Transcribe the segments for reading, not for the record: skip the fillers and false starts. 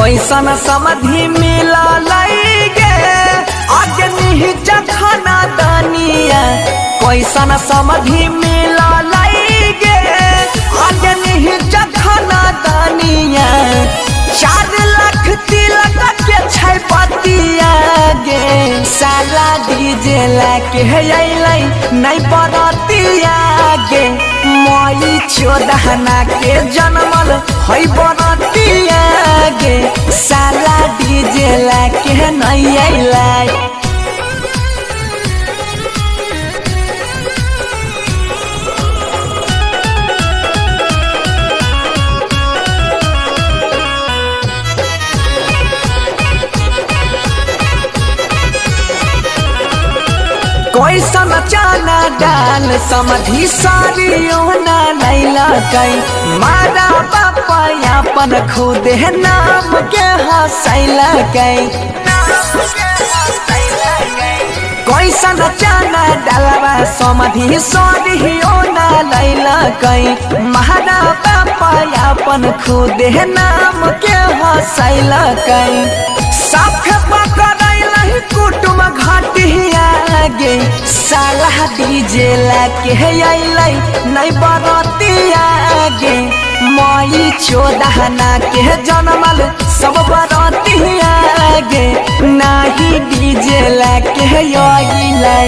कैसन समधि मिलल गे आगे नीचा खाना दानिया कैसन समधि मिलल गे आगे नीचा खाना दानिया 4 लाख तिलक के छै पतिया गे साला डीजे लाके अइलै नहीं बरतिया गे मई 14 के जन्मल है बरतिया गे साला डीजे लाके नहीं अइलै। कैसन चाना डाल समधि सारियो ना लैलकै मारा बापा अपन खुद नाम के हंसैलकै कैसन चाना डालवा समधि सारियो ना लैलकै मारा बापा अपन खुद नाम के हंसैलकै साफ पकड़ैलहि कुटुम घाटिया गे साला डीजे लाके अइलै नहीं बरतिया गे मई 14 के जन्मल सब बरतिया गे नाही डीजे लाके अइलै।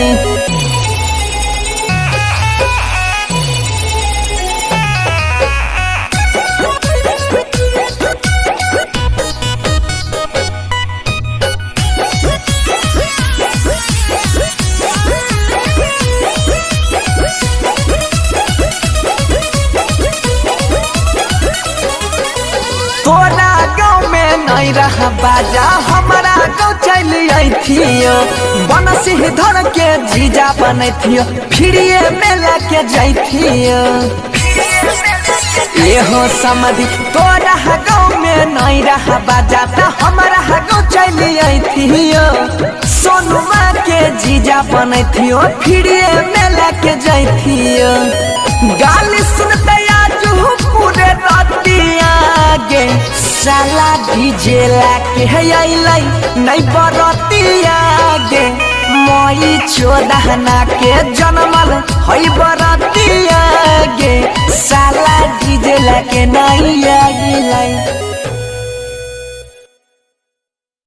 तोरा गाँव में नहीं रहा बाजा हमारा गाँव चल अइथियो बनसिंहधर के जीजा बनैथियो फिरिए मेला के जैथियो एहो समधि तोरा गाँव में नहीं रहा बाजा त हमारा गाँव चल अइथियो सोनुमा के जीजा बनैथियो फिरिए मेला के जैथियो गाली सुनते आजू पूरे रतिया गे साला डीजे लाके अइलै नहीं बरतिया गे मई 14 के जन्मल है बरतिया गे साला डीजे लाके नहीं अइलै।